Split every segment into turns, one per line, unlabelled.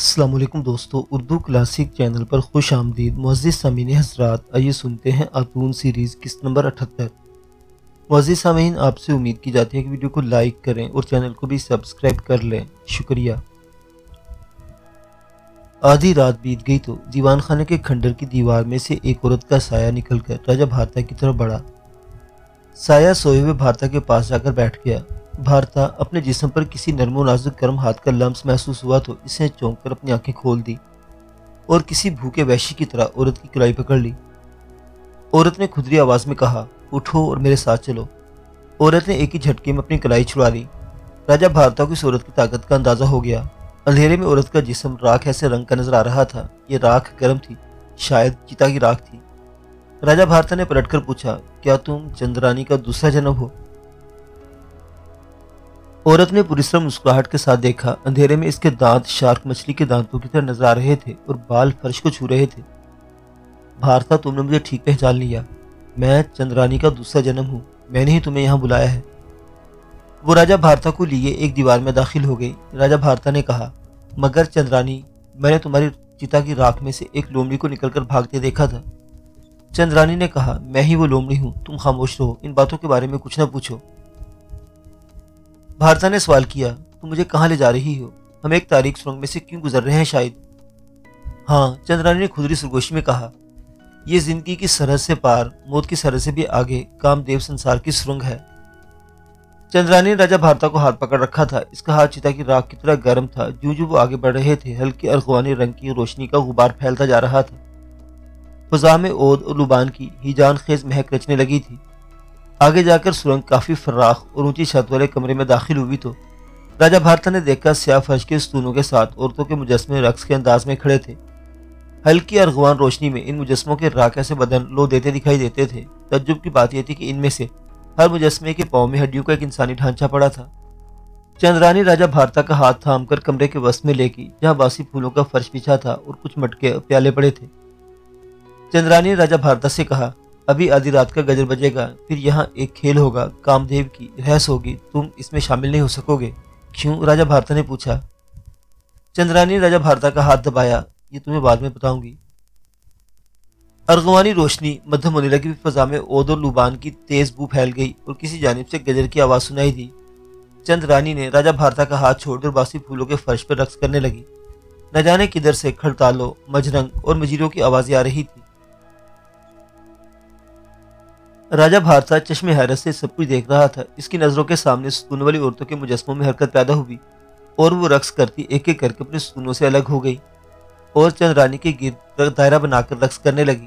السلام علیکم دوستو، اردو کلاسک چینل پر خوش آمدید۔ معزز سامعین حضرات، آئیے سنتے ہیں آتون سیریز قسط نمبر 78۔ معزز سامعین، آپ سے امید کی جاتی ہے کہ ویڈیو کو لائک کریں اور چینل کو بھی سبسکرائب کر لیں، شکریہ۔ آدھی رات بیت گئی تو دیوان خانے کے کھنڈر کی دیوار میں سے ایک عورت کا سایہ نکل کر راجہ بھارتا کی طرف بڑھا۔ سایہ سوئے ہوئے بھارتا کے پاس جا کر بیٹھ گیا۔ بھارتا اپنے جسم پر کسی نرم و نازک گرم ہاتھ کا لمس محسوس ہوا تو اس نے چونک کر اپنی آنکھیں کھول دی اور کسی بھوکے وحشی کی طرح عورت کی کلائی پکڑ لی۔ عورت نے کھدری آواز میں کہا، اٹھو اور میرے ساتھ چلو۔ عورت نے ایک ہی جھٹکے میں اپنی کلائی چھڑا لی۔ راجہ بھارتا کو اس عورت کی طاقت کا اندازہ ہو گیا۔ اندھیرے میں عورت کا جسم راکھ ایسے رنگ کا نظر آ رہا تھا، یہ راکھ گرم تھی، شاید چتا کی راکھ تھی۔ راجہ بھارتا نے پلٹ کر پوچھا، کیا تم چندرانی کا دوسرا جنم ہو؟ عورت نے پرسرا مسکراہٹ کے ساتھ دیکھا۔ اندھیرے میں اس کے دانت شارک مچھلی کے دانتوں کی طرح نظر آ رہے تھے اور بال فرش کو چھو رہے تھے۔ بھارتا، تم نے مجھے ٹھیک پہچان لیا، میں چندرانی کا دوسرا جنم ہوں، میں نے ہی تمہیں یہاں بلایا ہے۔ وہ راجہ بھارتا کو لیے ایک دیوار میں داخل ہو گئی۔ راجہ بھارتا نے کہا، مگر چندرانی، میں نے تمہاری چتا کی راکھ میں سے ایک لومڑی کو نکل کر بھاگتے دیکھا تھا۔ چندرانی نے کہا، میں ہی وہ لومڑی ہوں، تم خاموش رہو، ان باتوں کے بارے میں کچھ نہ پوچھو۔ بھارتا نے سوال کیا، تم مجھے کہاں لے جا رہی ہو؟ ہم ایک تاریک سرنگ میں سے کیوں گزر رہے ہیں شاید؟ ہاں، چندرانی نے کھدری سرگوشی میں کہا، یہ زندگی کی سرحد سے پار، موت کی سرحد سے بھی آگے، کام دیو سنسار کی سرنگ ہے۔ چندرانی نے راجہ بھارتا کو ہاتھ پکڑ رکھا تھا۔ اس کا ہاتھ چتا کی راکھ کی طرح گرم تھا۔ جو وہ آگے بڑھ رہے تھے، ہلکی ارغوانی رنگ کی روشنی کا غبار پھیلتا جا رہا تھا۔ فضا میں عود اور لبان کی ہیجان خیز مہک رچنے لگی تھی۔ آگے جا کر سرنگ کافی فراخ اور اونچی چھت والے کمرے میں داخل ہوئی تو راجہ بھارتا نے دیکھا سیاہ فرش کے ستونوں کے ساتھ عورتوں کے مجسمے رقص کے انداز میں کھڑے تھے۔ ہلکی ارغوان روشنی میں ان مجسموں کے راکھ ایسے بدن لو دیتے دکھائی دیتے تھے۔ تعجب کی بات یہ تھی کہ ان میں سے ہر مجسمے کے پاؤں میں ہڈیوں کا ایک انسانی ڈھانچہ پڑا تھا۔ چندرانی راجہ بھارتا کا ہاتھ تھام کر کمرے کے وسط میں لے گئی، جہاں باسی پھولوں کا فرش بچھا تھا اور کچھ مٹکے پیالے پڑے تھے۔ چندرانی نے راجہ بھارتا سے کہا، ابھی آدھی رات کا گجر بجے گا، پھر یہاں ایک کھیل ہوگا، کامدیو کی رہس ہوگی، تم اس میں شامل نہیں ہو سکو گے۔ کیوں؟ راجہ بھارتا نے پوچھا۔ چندرانی نے راجہ بھارتا کا ہاتھ دبایا، یہ تمہیں بعد میں بتاؤں گی۔ ارغوانی روشنی مدھم ہونے لگی، فضا میں عود اور لبان کی تیز بو پھیل گئی اور کسی جانب سے گجر کی آواز سنائی دی۔ چندرانی نے راجہ بھارتا کا ہاتھ چھوڑ کر باسی پھولوں کے فرش پر رقص کرنے لگی۔ نہ جانے کدھر سے کھڑتالوں، مجرنگ اور مجیروں کی آوازیں آ رہی تھی۔ راجہ بھارتا چشم حیرت سے سب کچھ دیکھ رہا تھا۔ اس کی نظروں کے سامنے ستون والی عورتوں کے مجسموں میں حرکت پیدا ہوئی اور وہ رقص کرتی ایک ایک کر کے اپنے ستونوں سے الگ ہو گئی اور چندرانی کے گرد دائرہ بنا کر رقص کرنے لگی۔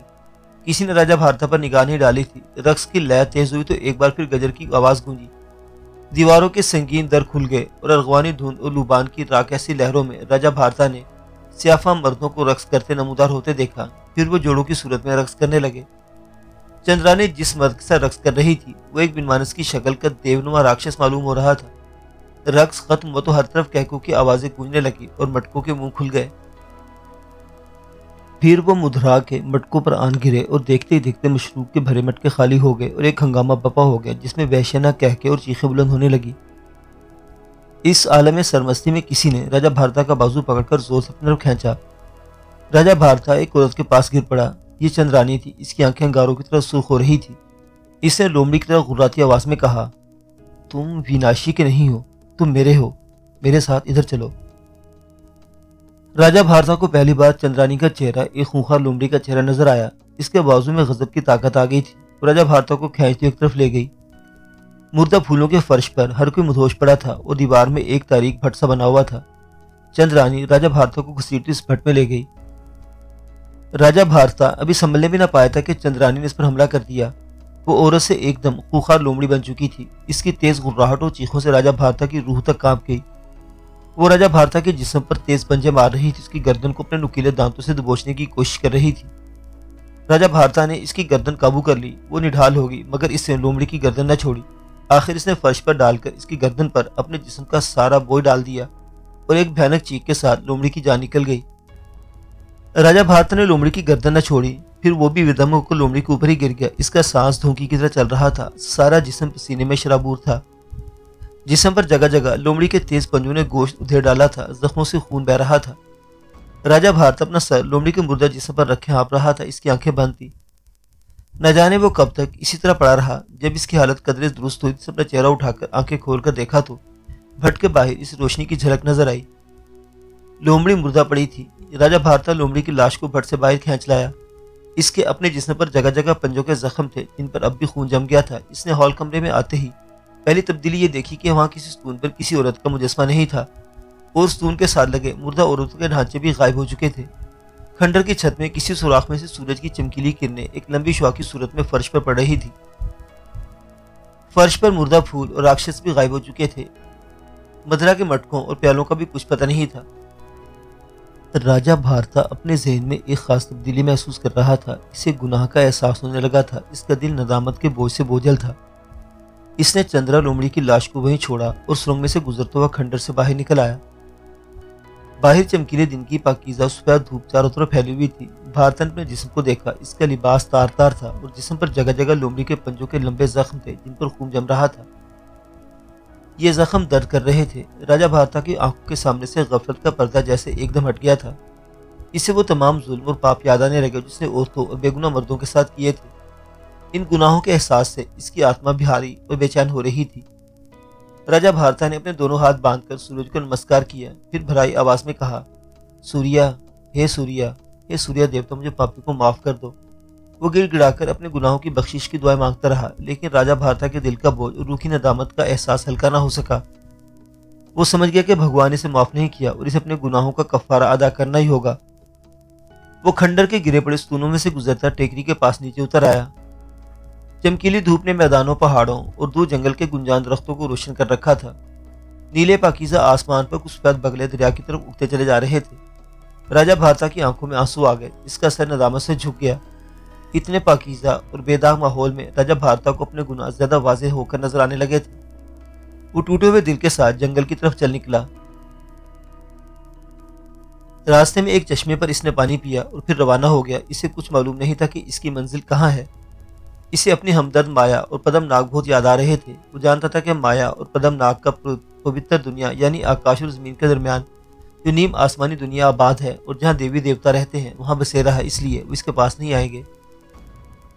کسی نے راجہ بھارتا پر نگاہ نہیں ڈالی تھی۔ رقص کی لے تیز ہوئی تو ایک بار پھر گجر کی آواز گونجی۔ دیواروں کے سنگین در کھل گئے اور ارغوانی دھند اور لبان کی راکھ ایسی لہروں میں راجہ بھارتا نے سیاہ مردوں کو رقص کرتے نمودار ہوتے دیکھا۔ پھر وہ جوڑوں کی صورت میں رقص کرنے لگے۔ چندرانی جس مرد کے ساتھ رقص کر رہی تھی وہ ایک بن مانس کی شکل کا دیونما راکشس معلوم ہو رہا تھا۔ رقص ختم ہوا تو ہر طرف کہکوں کی آوازیں گونجنے لگی اور مٹکوں کے منہ کھل گئے۔ پھر وہ مدرا کے مٹکوں پر آن گرے اور دیکھتے ہی دیکھتے مشروب کے بھرے مٹکے خالی ہو گئے اور ایک ہنگامہ بپا ہو گیا جس میں وحشیانہ کہکے اور چیخیں بلند ہونے لگی۔ اس عالم سرمستی میں کسی نے راجہ بھارتا کا بازو پکڑ کر زور سے اپنی طرف کھینچا۔ راجہ بھارتا ایک عورت کے پاس گر پڑا۔ یہ چندرانی تھی۔ اس کی آنکھیں انگاروں کی طرح سرخ ہو رہی تھی۔ اس نے لومڑی کی طرح غراتی آواز میں کہا، تم ویناشی کے نہیں ہو، تم میرے ہو، میرے ساتھ ادھر چلو۔ راجہ بھارتا کو پہلی بار چندرانی کا چہرہ ایک خونخوار لومڑی کا چہرہ نظر آیا۔ اس کے بازو میں غضب کی طاقت آ گئی تھی اور راجہ بھارتا کو کھینچتی ایک طرف لے گئی۔ مردہ پھولوں کے فرش پر ہر کوئی مدہوش پڑا تھا اور دیوار میں ایک تاریک بھٹ سا بنا ہوا تھا۔ چندرانی راجہ بھارتا کو گھسیٹتی اس بھٹ میں لے گئی۔ راجہ بھارتا ابھی سنبھلنے بھی نہ پایا تھا کہ چندرانی نے اس پر حملہ کر دیا۔ وہ عورت سے ایک دم خوخار لومڑی بن چکی تھی۔ اس کی تیز غراہٹ اور چیخوں سے راجہ بھارتا کی روح تک کانپ گئی۔ وہ راجہ بھارتا کے جسم پر تیز پنجے مار رہی تھی، اس کی گردن کو اپنے نکیلے دانتوں سے دبوچنے کی کوشش کر رہی تھی۔ راجہ بھارتا نے اس کی گردن قابو کر لی۔ وہ نڈھال ہوگی مگر اس نے لومڑی کی گردن نہ چھوڑی۔ آخر اس نے فرش پر ڈال کر اس کی گردن پر اپنے جسم کا سارا بوجھ ڈال دیا اور ایک بھیانک چیخ کے ساتھ لومڑی کی جان نکل گئی۔ راجہ بھارتا نے لومڑی کی گردن نہ چھوڑی، پھر وہ بھی ودم ہو کر لومڑی کے اوپر ہی گر گیا۔ اس کا سانس دھونکی کی طرح چل رہا تھا، سارا جسم پسینے میں شرابور تھا۔ جسم پر جگہ جگہ لومڑی کے تیز پنجوں نے گوشت ادھیڑ ڈالا تھا، زخموں سے خون بہہ رہا تھا۔ راجہ بھارت اپنا سر لومڑی کے مردہ جسم پر رکھے ہانپ رہا تھا۔ اس کی آنکھیں بند تھی۔ نہ جانے وہ کب تک اسی طرح پڑا رہا۔ جب اس کی حالت قدرے درست ہوئی تو اپنا چہرہ اٹھا کر آنکھیں کھول کر دیکھا تو بھٹ کے باہر اس روشنی کی جھلک نظر آئی۔ لومڑی مردہ پڑی تھی۔ راجہ بھارتا لومڑی کی لاش کو بھٹ سے باہر کھینچ لایا۔ اس کے اپنے جسم پر جگہ جگہ پنجوں کے زخم تھے جن پر اب بھی خون جم گیا تھا۔ اس نے ہال کمرے میں آتے ہی پہلی تبدیلی یہ دیکھی کہ وہاں کسی ستون پر کسی عورت کا مجسمہ نہیں تھا اور ستون کے ساتھ لگے مردہ عورتوں کے ڈھانچے بھی غائب ہو چکے تھے۔ کھنڈر کی چھت میں کسی سوراخ میں سے سورج کی چمکیلی کرنیں ایک لمبی شعاع کی صورت میں فرش پر پڑ رہی تھی۔ فرش پر مردہ پھول اور راکشس بھی غائب ہو چکے تھے۔ مدرا کے مٹکوں اور پیالوں کا بھی کچھ پتہ نہیں تھا۔ راجہ بھارتا اپنے ذہن میں ایک خاص تبدیلی محسوس کر رہا تھا۔ اسے گناہ کا احساس ہونے لگا تھا۔ اس کا دل ندامت کے بوجھ سے بوجھل تھا۔ اس نے چندرا لومڑی کی لاش کو وہیں چھوڑا اور سرنگ میں سے گزرتا ہوا کھنڈر سے باہر نکل آیا۔ باہر چمکیلے دن کی پاکیزہ سفید دھوپ چاروں طرف پھیلی ہوئی تھی۔ بھارت نے اپنے جسم کو دیکھا۔ اس کا لباس تار تار تھا اور جسم پر جگہ جگہ لومڑی کے پنجوں کے لمبے زخم تھے جن پر خون جم رہا تھا۔ یہ زخم درد کر رہے تھے۔ راجہ بھارتا کی آنکھوں کے سامنے سے غفلت کا پردہ جیسے ایک دم ہٹ گیا تھا۔ اسے وہ تمام ظلم اور پاپ یاد آنے لگے جس نے عورتوں اور بے گناہ مردوں کے ساتھ کیے تھے۔ ان گناہوں کے احساس سے اس کی آتما بھاری اور بے چین ہو رہی تھی۔ راجہ بھارتا نے اپنے دونوں ہاتھ باندھ کر سورج کو نمسکار کیا، پھر بھرائی آواز میں کہا، سوریا، ہے سوریا دیوتا، مجھے پاپی کو معاف کر دو۔ وہ گڑ گڑا کر اپنے گناہوں کی بخشش کی دعائیں مانگتا رہا، لیکن راجہ بھارتا کے دل کا بوجھ اور روکھی ندامت کا احساس ہلکا نہ ہو سکا۔ وہ سمجھ گیا کہ بھگوان اسے معاف نہیں کیا اور اسے اپنے گناہوں کا کفارہ ادا کرنا ہی ہوگا۔ وہ کھنڈر کے گرے پڑے ستونوں میں سے گزرتا ٹیکری کے پاس نیچے اتر آیا۔ چمکیلی دھوپ نے میدانوں، پہاڑوں اور دور جنگل کے گنجان درختوں کو روشن کر رکھا تھا۔ نیلے پاکیزہ آسمان پر کچھ سفید بگلے دریا کی طرف اٹھتے چلے جا رہے تھے۔ راجہ بھارتا کی آنکھوں میں آنسو آ گئے۔ اس کا سر ندامت سے جھک گیا۔ اتنے پاکیزہ اور بے داغ ماحول میں راجہ بھارتا کو اپنے گناہ زیادہ واضح ہو کر نظر آنے لگے تھے۔ وہ ٹوٹے ہوئے دل کے ساتھ جنگل کی طرف چل نکلا۔ راستے میں ایک چشمے پر اس نے پانی پیا اور پھر روانہ ہو گیا۔ اسے کچھ معلوم نہیں تھا کہ اس کی منزل کہاں ہے۔ اسے اپنی ہمدرد مایا اور پدم ناگ بہت یاد آ رہے تھے۔ وہ جانتا تھا کہ مایا اور پدم ناگ کا پوتر دنیا یعنی آکاش اور زمین کے درمیان جو نیم آسمانی دنیا آباد ہے اور جہاں دیوی دیوتا رہتے ہیں وہاں بسیرا ہے، اس لیے وہ اس کے پاس نہیں آئیں گے۔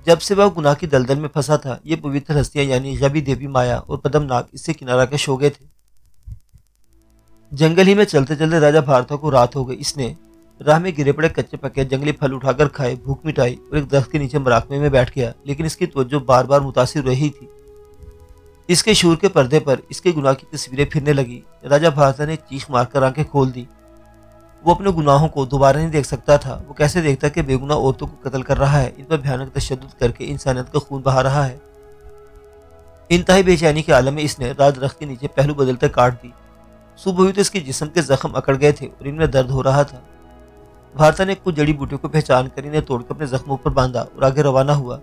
جب سے وہ گناہ کی دلدل میں پھنسا تھا، یہ پوتر ہستیاں یعنی غیبی دیوی مایا اور پدم ناگ اس سے کنارہ کش ہو گئے تھے۔ جنگل ہی میں چلتے چلتے راجہ بھارتا کو رات ہو گئی۔ اس نے راہ میں گرے پڑے کچے پکے جنگلی پھل اٹھا کر کھائے، بھوک مٹائی اور ایک درخت کے نیچے مراقبے میں بیٹھ گیا، لیکن اس کی توجہ بار بار متاثر رہی تھی۔ اس کے شعور کے پردے پر اس کے گناہ کی تصویریں پھرنے لگی۔ راجہ بھارتا نے چیخ مار کر آنکھیں کھول دی۔ وہ اپنے گناہوں کو دوبارہ نہیں دیکھ سکتا تھا۔ وہ کیسے دیکھتا کہ بے گناہ عورتوں کو قتل کر رہا ہے، ان پر بھیانک تشدد کر کے انسانیت کا خون بہا رہا ہے۔ انتہائی بے چینی کے عالم میں اس نے رات درخت کے نیچے پہلو بدلتے کاٹ دی۔ صبح ہوئی تو اس کے جسم کے زخم اکڑ گئے تھے اور ان میں درد ہو رہا تھا۔ بھارتا نے کچھ جڑی بوٹیوں کو پہچان کر انہیں توڑ کر اپنے زخموں پر باندھا اور آگے روانہ ہوا۔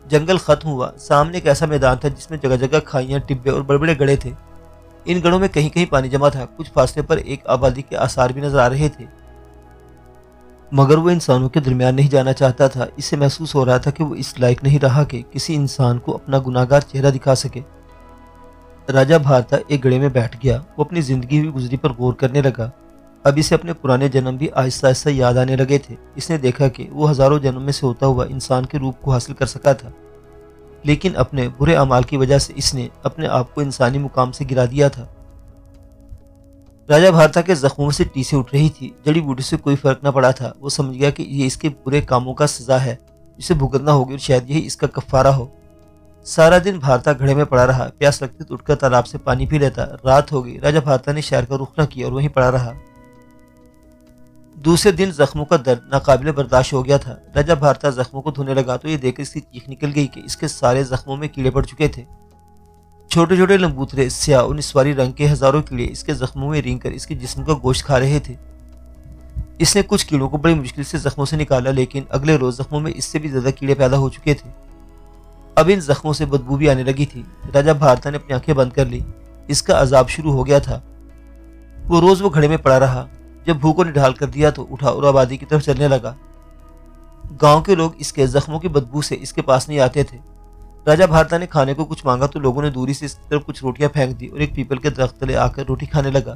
جنگل ختم ہوا۔ سامنے ایک ایسا میدان تھا جس میں جگہ جگہ کھائیاں، ٹبے اور بڑے بڑے گڑھے تھے۔ ان گڑھوں میں کہیں کہیں پانی جمع تھا۔ کچھ فاصلے پر ایک آبادی کے آثار بھی نظر آ رہے تھے، مگر وہ انسانوں کے درمیان نہیں جانا چاہتا تھا۔ اسے محسوس ہو رہا تھا کہ وہ اس لائق نہیں رہا کہ کسی انسان کو اپنا گناہگار چہرہ دکھا سکے۔ راجہ بھارتا ایک گڑھے میں بیٹھ گیا۔ وہ اپنی زندگی ہوئی گزری پر غور کرنے لگا۔ اب اسے اپنے پرانے جنم بھی آہستہ آہستہ یاد آنے لگے تھے۔ اس نے دیکھا کہ وہ ہزاروں جنم میں سے ہوتا ہوا انسان کے روپ کو حاصل کر سکا تھا، لیکن اپنے برے اعمال کی وجہ سے اس نے اپنے آپ کو انسانی مقام سے گرا دیا تھا۔ راجہ بھارتا کے زخموں سے ٹیسیں اٹھ رہی تھی۔ جڑی بوٹی سے کوئی فرق نہ پڑا تھا۔ وہ سمجھ گیا کہ یہ اس کے برے کاموں کا سزا ہے جسے بھگتنا ہوگی اور شاید یہی اس کا کفارہ ہو۔ سارا دن بھارتا گھڑے میں پڑا رہا۔ پیاس لگتی تو اٹھ کر تالاب سے پانی پی لیتا۔ رات ہو گئی۔ راجہ بھارتا نے شہر کا رخ نہ کیا اور وہیں پڑا رہا۔ دوسرے دن زخموں کا درد ناقابل برداشت ہو گیا تھا۔ راجہ بھارتا زخموں کو دھونے لگا تو یہ دیکھ کر اس کی چیخ نکل گئی کہ اس کے سارے زخموں میں کیڑے پڑ چکے تھے۔ چھوٹے چھوٹے لمبوترے سیاہ اور نسواری رنگ کے ہزاروں کیڑے اس کے زخموں میں رینگ کر اس کے جسم کا گوشت کھا رہے تھے۔ اس نے کچھ کیڑوں کو بڑی مشکل سے زخموں سے نکالا، لیکن اگلے روز زخموں میں اس سے بھی زیادہ کیڑے پیدا ہو چکے تھے۔ اب ان زخموں سے بدبو بھی آنے لگی تھی۔ راجہ بھارتا نے اپنی آنکھیں بند کر لی۔ اس کا عذاب شروع ہو گیا تھا۔ وہ روز وہ گھڑے میں پڑا رہا۔ جب بھوک کو نڈھال کر دیا تو اٹھا اور آبادی کی طرف چلنے لگا۔ گاؤں کے لوگ اس کے زخموں کی بدبو سے اس کے پاس نہیں آتے تھے۔ راجہ بھارتا نے کھانے کو کچھ مانگا تو لوگوں نے دوری سے اس کی طرف کچھ روٹیاں پھینک دی اور ایک پیپل کے درخت تلے آ کر روٹی کھانے لگا۔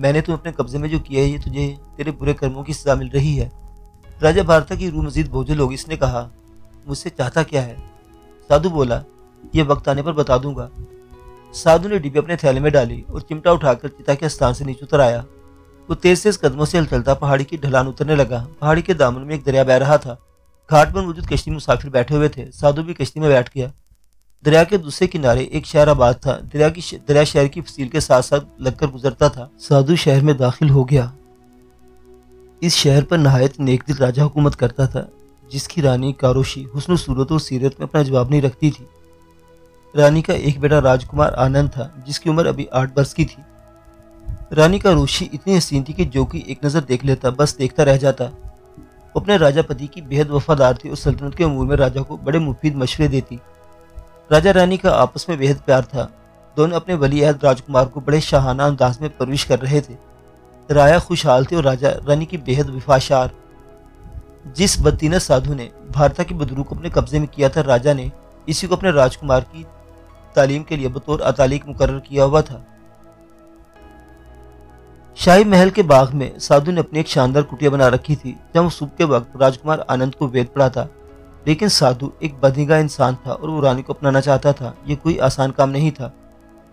میں نے تم اپنے قبضے میں جو کیا ہے یہ تجھے تیرے برے کرموں کی سزا مل رہی ہے۔ راجہ بھارتا کی روح مزید بوجھل ہوگی۔ اس نے کہا، مجھ سے چاہتا کیا ہے؟ سادھو بولا، یہ وقت آنے پر بتا دوں گا۔ سادھو نے ڈبی اپنے تھیلے میں ڈالی اور چمٹا اٹھا کر چتا کے آستان سے نیچے اتر آیا۔ وہ تیز تیز قدموں سے چلتا پہاڑی کی ڈھلان اترنے لگا۔ پہاڑی کے دامن میں ایک دریا بہہ رہا تھا۔ گھاٹ پر موجود کشتی مسافر بیٹھے ہوئے تھے۔ سادھو بھی کشتی میں بیٹھ گیا۔ دریا کے دوسرے کنارے ایک شہر آباد تھا۔ دریا شہر کی فصیل کے ساتھ ساتھ لگ کر گزرتا تھا۔ سادھو شہر میں داخل ہو گیا۔ اس شہر پر نہایت نیک دل راجہ حکومت کرتا تھا، جس کی رانی کاروشی حسن و صورت اور سیرت میں اپنا جواب نہیں رکھتی تھی۔ رانی کا ایک بیٹا راجکمار آنند تھا، جس کی عمر ابھی 8 برس کی تھی۔ رانی کاروشی اتنی حسین تھی کہ جو کوئی ایک نظر دیکھ لیتا بس دیکھتا رہ جاتا۔ وہ اپنے راجہ پتی کی بےحد وفادار تھی اور سلطنت کے امور میں راجہ کو بڑے مفید مشورے دیتی۔ راجہ رانی کا آپس میں بےحد پیار تھا۔ دونوں اپنے ولی عہد راجکمار کو بڑے شاہانہ انداز میں پرورش کر رہے تھے۔ رایا خوشحال تھے اور راجہ رانی کی بےحد وفاشار۔ جس بدتینہ سادھو نے بھارتا کی بدرو کو اپنے قبضے میں کیا تھا، راجہ نے اسی کو اپنے راجکمار کی تعلیم کے لیے بطور اتالیق مقرر کیا ہوا تھا۔ شاہی محل کے باغ میں سادھو نے اپنی ایک شاندار کٹیا بنا رکھی تھی، جہاں وہ صبح کے وقت راجکمار آنند کو وید پڑھاتا۔ لیکن سادھو ایک بدنگاہ انسان تھا اور وہ رانی کو اپنانا چاہتا تھا۔ یہ کوئی آسان کام نہیں تھا،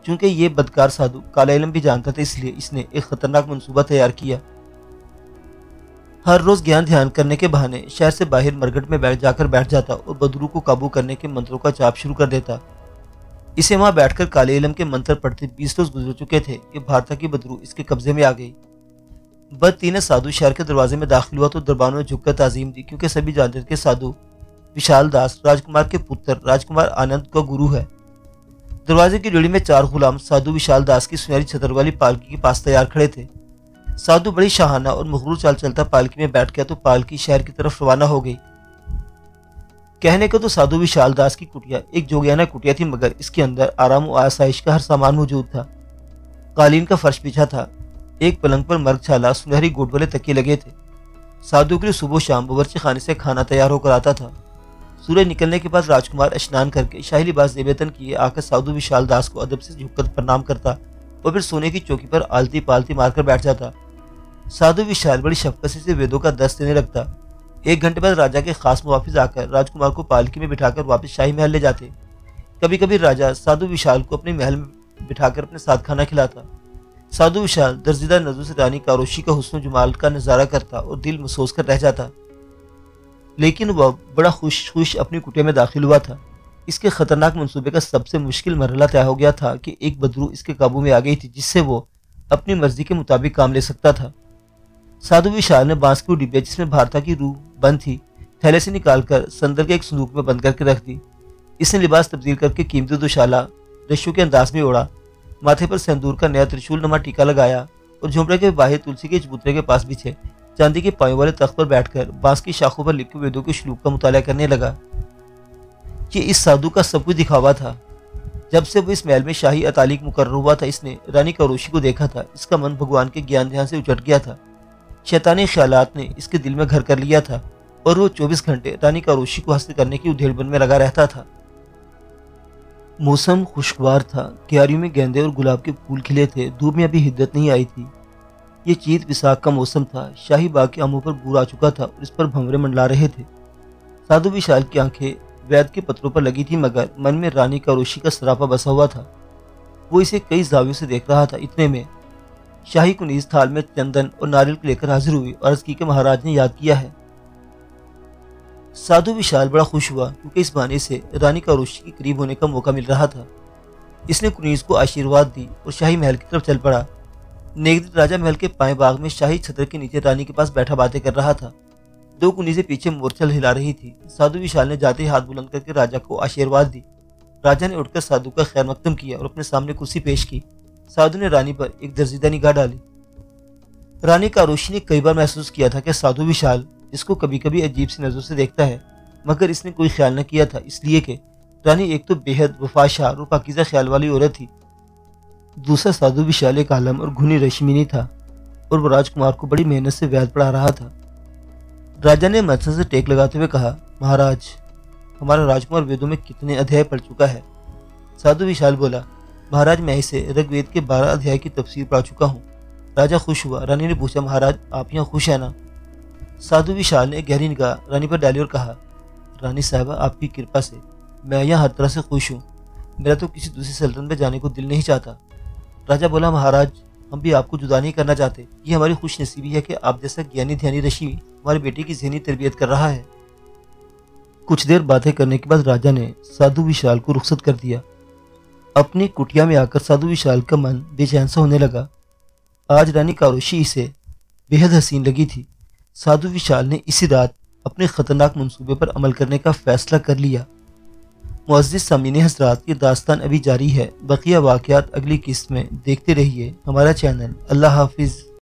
چونکہ یہ بدکار سادھو کالا علم بھی جانتا تھا، اس لیے اس نے ایک خطرناک منصوبہ تیار کیا۔ ہر روز گیان دھیان کرنے کے بہانے شہر سے باہر مرگٹ میں بیٹھ جاتا اور بدرو کو قابو کرنے کے منتروں کا جاپ شروع کر دیتا۔ اسے وہاں بیٹھ کر کالے علم کے منتر پڑھتے 20 روز گزر چکے تھے کہ بھارتا کی بدرو اس کے قبضے میں آ گئی۔ بدتینہ سادھو شہر کے دروازے میں داخل ہوا تو دربانوں نے جھک کر تعظیم دی، کیونکہ سبھی جانتے تھے کہ سادھو وشال داس راجکمار کے پتر راجکمار آنند کا گرو ہے۔ دروازے کی ڈیڑھی میں 4 غلام سادھو وشال داس کی سنہری چھتر والی پالکی کے پاس تیار کھڑے تھے۔ سادھو بڑی شاہانہ اور مغرور چال چلتا پالکی میں بیٹھ گیا تو پالکی شہر کی طرف روانہ ہو گئی۔ کہنے کو تو سادھو وشال داس کی کٹیا ایک جوگیانہ کٹیا تھی، مگر اس کے اندر آرام و آسائش کا ہر سامان موجود تھا۔ قالین کا فرش بچھا تھا، ایک پلنگ پر مرگ چھالا سنہری گوٹ والے تکیے لگے تھے۔ سادھو کے لیے صبح و شام باورچی خانے سے کھانا تیار ہو کر آتا تھا۔ سورج نکلنے کے بعد راجکمار اشنان کر کے شاہی لباس زیب تن کیے آ کر سادھو وشال داس کو ادب سے جھک کر پرنام کرتا اور پھر سونے کی چوکی پر آلتی پالتی مار کر بیٹھ جاتا۔ سادھو وشال بڑی شفقت سے ویدوں کا درس دینے لگتا۔ 1 گھنٹے بعد راجہ کے خاص محافظ آ کر راجکمار کو پالکی میں بٹھا کر واپس شاہی محل لے جاتے۔ کبھی کبھی راجہ سادھو وشال کو اپنے محل میں بٹھا کر اپنے ساتھ کھانا کھلاتا۔ سادھو وشال درزیدہ نظروں سے رانی کاروشی کا حسن و جمال کا نظارہ کرتا اور دل مسوس کر رہ جاتا۔ لیکن وہ بڑا خوش اپنی کٹیا میں داخل ہوا تھا۔ اس کے خطرناک منصوبے کا سب سے مشکل مرحلہ طے ہو گیا تھا کہ ایک بدرو اس کے قابو میں آ گئی تھی، جس سے وہ اپنی مرضی کے مطابق کام لے سکتا تھا۔ سادھو وشال نے بانس کی ڈبیا جس میں بھارتا کی روح بند تھی تھیلے سے نکال کر سندر کے ایک صندوق میں بند کر کے رکھ دی۔ اس نے لباس تبدیل کر کے قیمتی دوشالہ رشیوں کے انداز میں اوڑا، ماتھے پر سندور کا نیا ترشول نما ٹیکا لگایا اور جھونپڑے کے باہر تلسی کے چبوترے کے پاس بچھے چاندی کے پایوں والے تخت پر بیٹھ کر بانس کی شاخوں پر لکھے ویدوں کے شلوک کا مطالعہ کرنے لگا۔ یہ اس سادھو کا سب کچھ دکھاوا تھا۔ جب سے وہ اس محل میں شاہی اتالیق مقرر ہوا تھا، اس نے رانی کاروشی کو دیکھا تھا۔ اس کا من بھگوان کے گیان دھیان سے اچٹ گیا تھا۔ شیطانی خیالات نے اس کے دل میں گھر کر لیا تھا اور وہ 24 گھنٹے رانی کاروشی کو حاصل کرنے کی ادھیڑ بن میں لگا رہتا تھا۔ موسم خوشگوار تھا، کیاریوں میں گیندے اور گلاب کے پھول کھلے تھے، دھوپ میں ابھی حدت نہیں آئی تھی۔ یہ چیت وساکھ کا موسم تھا، شاہی باغ کے آموں پر بور آ چکا تھا اور اس پر بھنورے منڈلا رہے تھے۔ سادھو وشال کی آنکھیں وید کے پتروں پر لگی تھی، مگر من میں رانی کاروشی کا سراپا بسا ہوا تھا۔ وہ اسے کئی زاویوں سے دیکھ رہا تھا۔ اتنے میں شاہی کنیز تھال میں چندن اور ناریل لے کر حاضر ہوئی اور عرض کی کہ مہاراج نے یاد کیا ہے۔ سادھو وشال بڑا خوش ہوا، کیونکہ اس بہانے سے رانی کاروشی کے قریب ہونے کا موقع مل رہا تھا۔ اس نے کنیز کو آشیرواد دی اور شاہی محل کی طرف چل پڑا۔ نیگدت راجہ محل کے پائیں باغ میں شاہی چھتر کے نیچے رانی کے پاس بیٹھا باتیں کر رہا تھا۔ 2 کنیزیں پیچھے مورچل ہلا رہی تھی۔ سادھو وشال نے جاتے ہی ہاتھ بلند کر کے راجہ کو آشیرواد دی۔ راجہ نے اٹھ کر سادھو کا خیر مقدم کیا اور اپنے سامنے کرسی پیش کی۔ سادھو نے رانی پر ایک درزیدہ نگاہ ڈالی۔ رانی کاروشی نے کئی بار محسوس کیا تھا کہ سادھو وشال جس کو کبھی کبھی عجیب سی نظروں سے دیکھتا ہے، مگر اس نے کوئی خیال نہ کیا تھا، اس لیے کہ رانی ایک تو بے حد وفاشار اور پاکیزہ خیال والی عورت تھی، دوسرا سادھو وشال ایک عالم اور گھنی رشمینی تھا اور وہ راجکمار کو بڑی محنت سے وید پڑھا رہا تھا۔ راجہ نے متسن سے ٹیک لگاتے ہوئے کہا، مہاراج، ہمارا راجکمار ویدوں میں کتنے ادھیائے پڑھ چکا ہے؟ سادھو وشال بولا، مہاراج میں اسے رگ وید کے 12 ادھیائے کی تفسیر پڑھا چکا ہوں۔ راجہ خوش ہوا۔ رانی نے پوچھا مہاراج آپ یہاں خوش ہیں نا؟ سادھو وشال نے گہری نگاہ رانی پر ڈالی اور کہا رانی صاحبہ آپ کی کرپا سے میں یہاں ہر طرح سے خوش ہوں، میرا تو کسی دوسری سلطنت میں جانے کو دل نہیں چاہتا۔ راجہ بولا مہاراج ہم بھی آپ کو جدا نہیں کرنا چاہتے، یہ ہماری خوش نصیبی ہے کہ آپ جیسا گیانی دھیانی رشی ہمارے بیٹے کی ذہنی تربیت کر رہا ہے۔ کچھ دیر باتیں کرنے کے بعد راجہ نے سادھو وشال کو رخصت کر دیا۔ اپنی کٹیا میں آ کر سادھو وشال کا من بے چین سا ہونے لگا۔ آج رانی کاروشی اسے بے حد حسین لگی تھی۔ سادھو وشال نے اسی رات اپنے خطرناک منصوبے پر عمل کرنے کا فیصلہ کر لیا۔ معزز سامعین حضرات، یہ داستان ابھی جاری ہے، بقیہ واقعات اگلی قسط میں دیکھتے رہیے ہمارا چینل۔ اللہ حافظ۔